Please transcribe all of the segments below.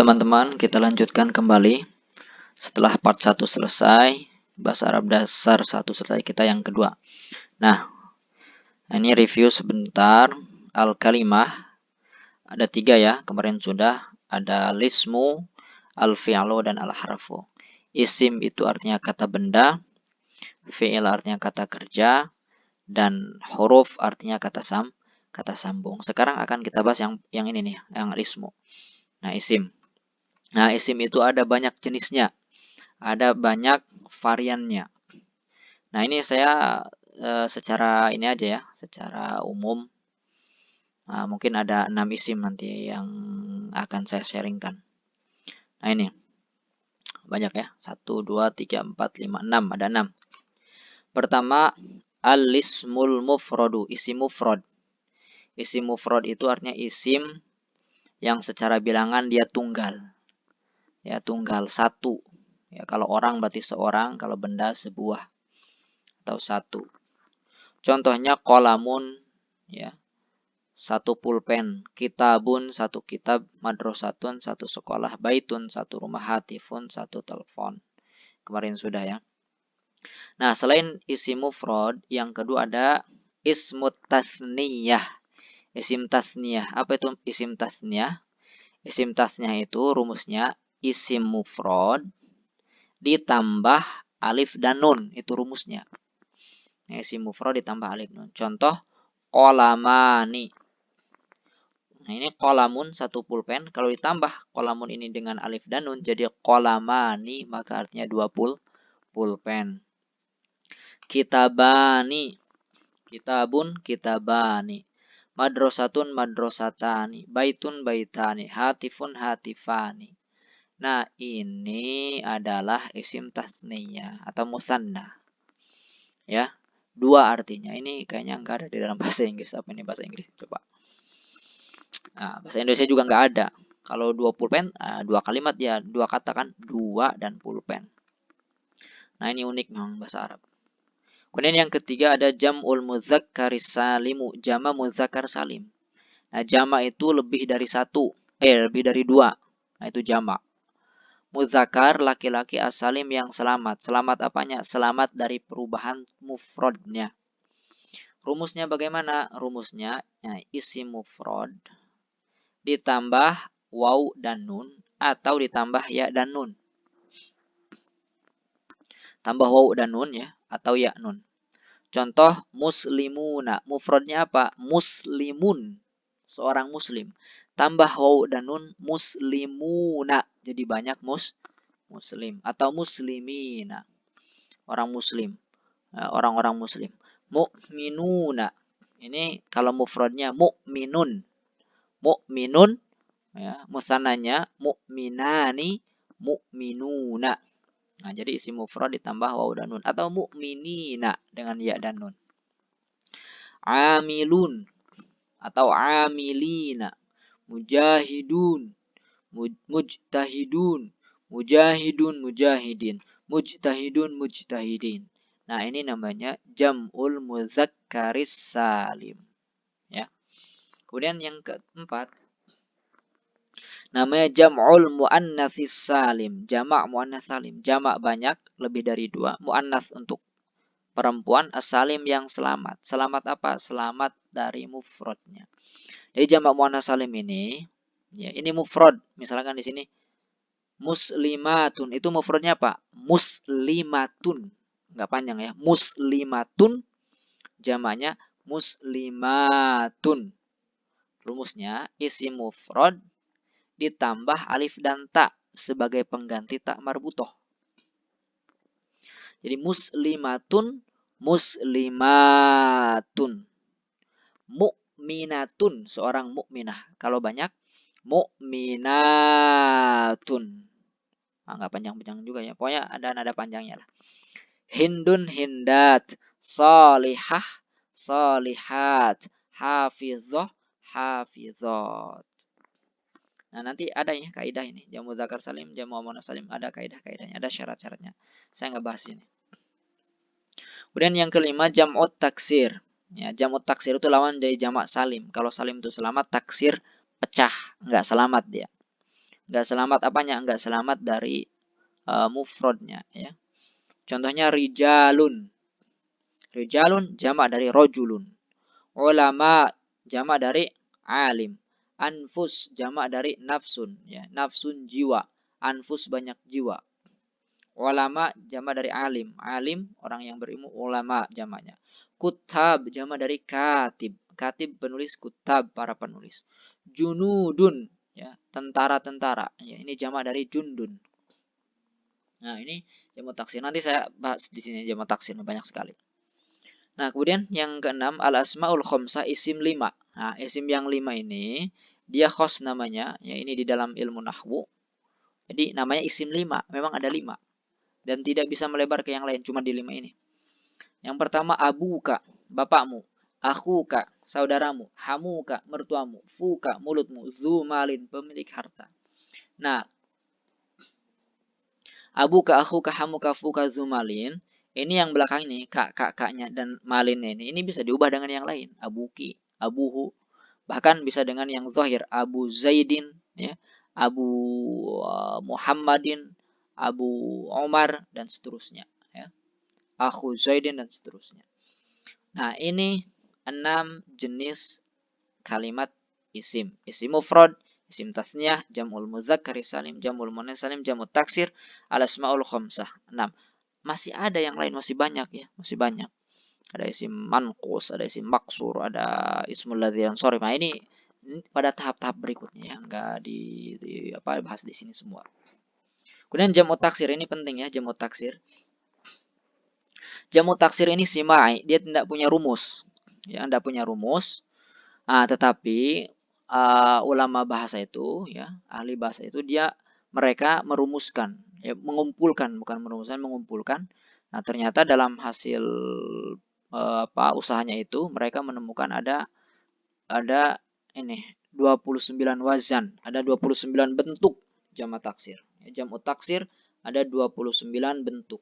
teman-teman, kita lanjutkan kembali. Setelah part 1 selesai, bahasa Arab dasar 1 selesai, kita yang kedua. Nah, ini review sebentar. Al-kalimah ada 3 ya, kemarin sudah. Ada lismu, al-fi'lu, dan al-harfu. Isim itu artinya kata benda, fi'il artinya kata kerja, dan huruf artinya kata sambung. Sekarang akan kita bahas yang ini nih, yang ismu. Nah, isim. Nah, isim itu ada banyak jenisnya. Ada banyak variannya. Nah, ini saya secara ini aja ya, secara umum. Nah, mungkin ada 6 isim nanti yang akan saya sharingkan. Nah, ini. Banyak ya. 1, 2, 3, 4, 5, 6. Ada 6. Pertama, al-ismul mufradu, isim mufrad. Isim mufrad itu artinya isim yang secara bilangan dia tunggal. Ya, tunggal satu. Ya, kalau orang berarti seorang, kalau benda sebuah atau satu. Contohnya qalamun, ya, satu pulpen, kitabun, satu kitab, madrasatun, satu sekolah, baitun, satu rumah, hatifun, satu telepon. Kemarin sudah ya. Nah, selain isim mufrad, yang kedua ada ismut tathniyah. Isim tathniyah. Apa itu isim tathniyah? Isim tathniyah itu rumusnya isim mufrad ditambah alif dan nun. Itu rumusnya. Isim mufrad ditambah alif nun. Contoh, qalamani. Nah, ini qalamun, satu pulpen. Kalau ditambah qalamun ini dengan alif dan nun, jadi qalamani, maka artinya 2 pulpen. Kitabani. Kitabun, kitabani. Madrasatun, madrasatani. Baitun, baitani. Hatifun, hatifani. Nah, ini adalah isim tathniyah atau musanna. Ya, 2 artinya. Ini kayaknya nggak ada di dalam bahasa Inggris. Apa ini bahasa Inggris? Coba. Nah, bahasa Indonesia juga nggak ada. Kalau 2 pulpen, 2 kalimat ya, 2 kata kan, 2 dan pulpen. Nah, ini unik memang bahasa Arab. Kemudian yang ketiga ada jam'ul mudzakkaris salimu, jama mudzakkar salim. Nah, jama itu lebih dari 1, lebih dari 2. Nah, itu jama. Mudzakkar laki-laki as-salim yang selamat. Selamat apanya? Selamat dari perubahan mufradnya. Rumusnya bagaimana? Rumusnya isim mufrad ditambah waw dan nun atau ditambah ya dan nun. Tambah waw dan nun ya atau ya nun. Contoh muslimuna, mufradnya apa? Muslimun, seorang muslim. Tambah waw dan nun muslimuna, jadi banyak muslim atau muslimina, orang muslim, orang-orang muslim. Mu'minuna, ini kalau mufradnya mu'minun, mu'minun ya, musananya mu'minani, mu'minuna. Nah, jadi isim mufrad ditambah waw dan nun atau mu'minina dengan ya dan nun. Amilun atau amilina, mujahidun, mujtahidun, mujahidun, mujahidin, mujtahidun, mujtahidin. Nah, ini namanya jam'ul mudzakkaris salim. Ya. Kemudian yang keempat, namanya jam'ul muannatsis salim, jamak muannats salim. Jamak banyak, lebih dari 2. Muannats untuk perempuan, as-salim yang selamat. Selamat apa? Selamat dari mufradnya. Jadi jamak muannats salim ini, ya, ini mufrad. Misalkan di sini muslimatun, itu mufradnya apa? Muslimatun. Enggak panjang ya. Muslimatun, jamaknya muslimatun. Rumusnya isim mufrad ditambah alif dan ta sebagai pengganti ta marbutoh. Jadi muslimatun, muslimatun. Mu'minatun, seorang mukminah. Kalau banyak, mu'minatun. Nah, nggak panjang-panjang juga ya. Pokoknya ada nada panjangnya lah. Hindun, hindat. Salihah, salihat. Hafizah, hafizat. Nah, nanti ada ya kaidah ini. Jamu dzakar salim, jamu muannats salim. Ada kaidah-kaidahnya, ada syarat-syaratnya. Saya nggak bahas ini. Kemudian yang kelima, jam'ut taksir. Ya, jam'ut taksir itu lawan dari jamak salim. Kalau salim itu selamat, taksir pecah. Nggak selamat dia. Nggak selamat apanya? Nggak selamat dari mufradnya ya. Contohnya rijalun. Rijalun jamak dari rojulun. Ulama jamak dari alim. Anfus jamak dari nafsun ya. Nafsun jiwa. Anfus banyak jiwa. Ulama jamak dari alim. Alim orang yang berilmu, ulama jamaknya. Kutab jamak dari katib. Katib penulis, kutab para penulis. Junudun ya, tentara-tentara. Ya, ini jamak dari jundun. Nah, ini jamak taksir. Nanti saya bahas di sini jamak taksir banyak sekali. Nah, kemudian yang keenam al-asmaul khamsah, isim 5. Nah, isim yang 5 ini dia khos namanya, ya ini di dalam ilmu nahwu. Jadi namanya isim 5, memang ada 5. Dan tidak bisa melebar ke yang lain, cuma di 5 ini. Yang pertama abuka, bapakmu. Akhuka, saudaramu. Hamuka, mertuamu. Fuka, mulutmu. Zumalin, pemilik harta. Nah, abuka, akhuka, hamuka, fuka, zumalin. Ini yang belakang ini, kakaknya dan malinnya ini bisa diubah dengan yang lain. Abuki, abuhu. Bahkan bisa dengan yang zahir. Abu Zaidin, ya. Abu Muhammadin, Abu Omar, dan seterusnya. Ya. Akhu Zaidin, dan seterusnya. Nah, ini 6 jenis kalimat isim. Isim mufrad, isim tasniyah, jam'ul muzakkar salim, jam'ul muannas salim, jam'ut taksir, al-asmaul khamsah. 6. Masih ada yang lain, masih banyak ya, masih banyak. Ada isim manqus, ada isim maksur, ada ismul ladzi yang sorry. Nah, ini pada tahap-tahap berikutnya ya, enggak bahas di sini semua. Kemudian jam'ut taksir ini penting ya, jam'ut taksir. Jam'ut taksir ini simai, dia tidak punya rumus. Ya, tidak punya rumus. Nah, tetapi ulama bahasa itu ya, ahli bahasa itu mereka merumuskan, ya, mengumpulkan, bukan merumuskan, mengumpulkan. Nah, ternyata dalam hasil usahanya itu mereka menemukan ada ini 29 wazan, ada 29 bentuk jamak taksir. Ya, jam'ut taksir ada 29 bentuk.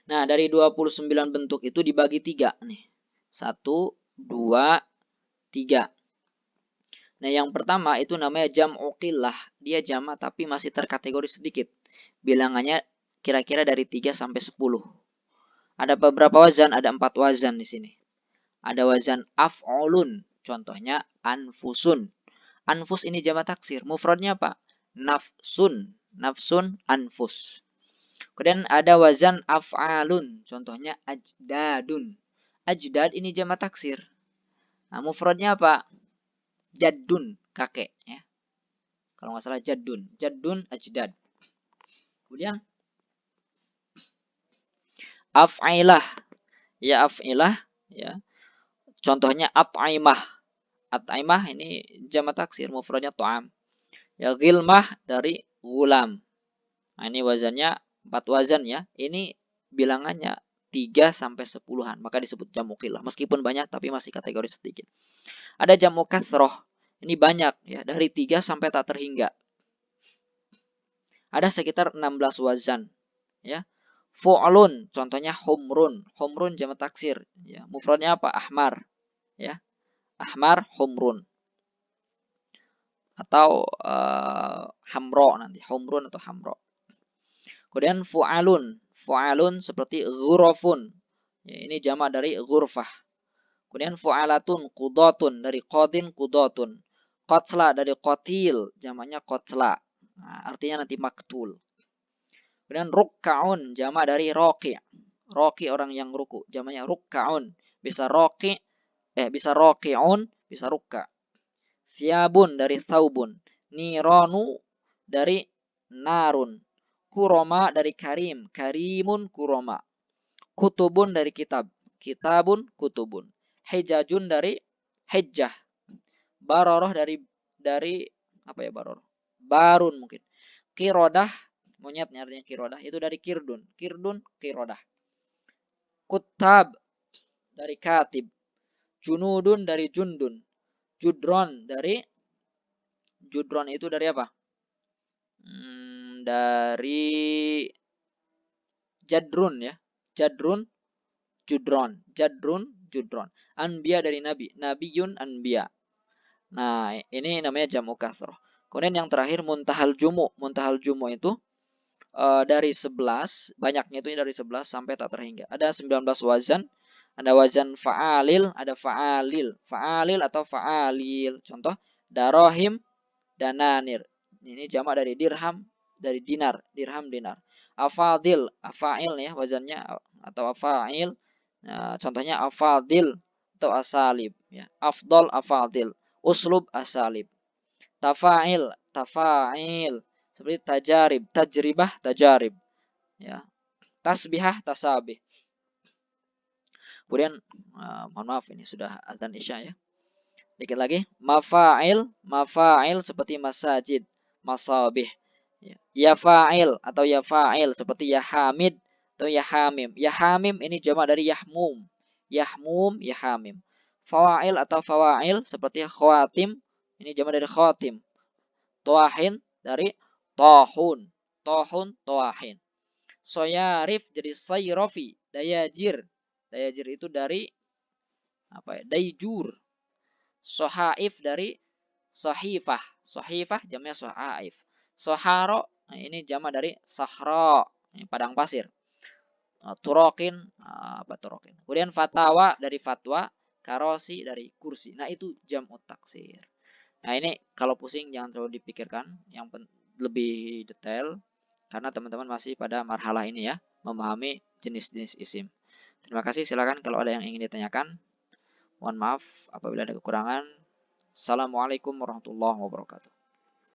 Nah, dari 29 bentuk itu dibagi 3 nih. 1, 2, 3. Nah, yang pertama itu namanya jam'u qillah. Dia jamak tapi masih terkategori sedikit. Bilangannya kira-kira dari 3 sampai 10. Ada beberapa wazan, ada 4 wazan di sini. Ada wazan af'ulun, contohnya anfusun. Anfus ini jamak taksir. Mufradnya apa? Nafsun. Nafsun, anfus. Kemudian ada wazan af'alun, contohnya ajdadun. Ajdad ini jamak taksir. Nah, mufradnya apa? Jaddun, kakek ya. Kalau nggak salah jaddun. Jaddun, ajdad. Kemudian af'ilah. Ya, af'ilah ya. Contohnya at'aimah. At'aimah ini jamak taksir, mufradnya ta'am. Ya, ghilmah dari gulam. Nah, ini wazannya 4 wazan ya. Ini bilangannya 3 sampai 10-an, maka disebut jamu qillah. Meskipun banyak tapi masih kategori sedikit. Ada jamu kathroh. Ini banyak ya, dari 3 sampai tak terhingga. Ada sekitar 16 wazan ya. Fu'lun, contohnya humrun. Humrun jamak taksir ya. Mufradnya apa? Ahmar ya. Ahmar, humrun. Atau hamro nanti, humrun atau hamro. Kemudian fu'alun. Fu'alun seperti ghurafun. Ya, ini jamak dari ghurfah. Kemudian fu'alatun, qudatun dari qadin, qudatun. Qatla dari qatil, jamaknya qatla. Nah, artinya nanti maktul. Kemudian rukka'un, jamak dari raqi'. Raqi orang yang ruku, jamaknya rukka'un. Bisa raqi', bisa raqi'un, bisa rukka'. Thiyabun dari thawbun. Niranu dari narun. Kuroma dari karim. Karimun kuroma. Kutubun dari kitab. Kitabun kutubun. Hijajun dari hijjah. Baroroh dari apa ya baroroh? Barun mungkin. Kirodah, monyetnya artinya kirodah. Itu dari kirdun. Kirdun, kirodah. Kutab dari katib. Junudun dari jundun. Judron itu dari apa? Dari jadrun ya. Jadrun, judron. Jadrun, judron. Anbiya dari nabi. Nabiyun, anbiya. Nah, ini namanya jamu kathroh. Kemudian yang terakhir muntahal jumu. Muntahal jumu itu dari 11, banyaknya itu dari 11 sampai tak terhingga. Ada 19 wazan, ada wazan fa'alil, ada fa'alil, fa'alil atau fa'alil. Contoh darohim, dananir. Ini jamak dari dirham, dari dinar, dirham, dinar. Afadil, afail ya wazannya atau afail. Nah, contohnya afadil atau asalib ya. Afdol, afadil, uslub, asalib. Tafa'il, tafa'il. Seperti tajarib, tajribah, tajarib. Ya. Tasbihah, tasabih. Kemudian, mohon maaf ini sudah azan isya ya. Dikit lagi, mafa'il, mafa'il seperti masajid, masabih. Ya fa'il atau ya fa'il seperti ya hamid atau ya hamim. Ya hamim ini jamak dari yahmum. Yahmum, ya hamim. Fawa'il atau fawa'il seperti khawatim, ini jamak dari khawatim. Tuahin dari tohun. Tohun, tuahin. Soyarif jadi sayrofi. Dayajir. Dayajir itu dari apa ya? Dayjur. Sohaif dari sohifah. Sohifah jamnya sohaif. Soharo, nah ini jamak dari sahro. Ini padang pasir. Turokin, apa turokin. Kemudian fatawa dari fatwa. Karosi dari kursi. Nah itu jam'ut taksir. Nah ini kalau pusing jangan terlalu dipikirkan, yang lebih detail karena teman-teman masih pada marhalah ini ya, memahami jenis-jenis isim. Terima kasih, silakan kalau ada yang ingin ditanyakan. Mohon maaf apabila ada kekurangan. Assalamualaikum warahmatullahi wabarakatuh.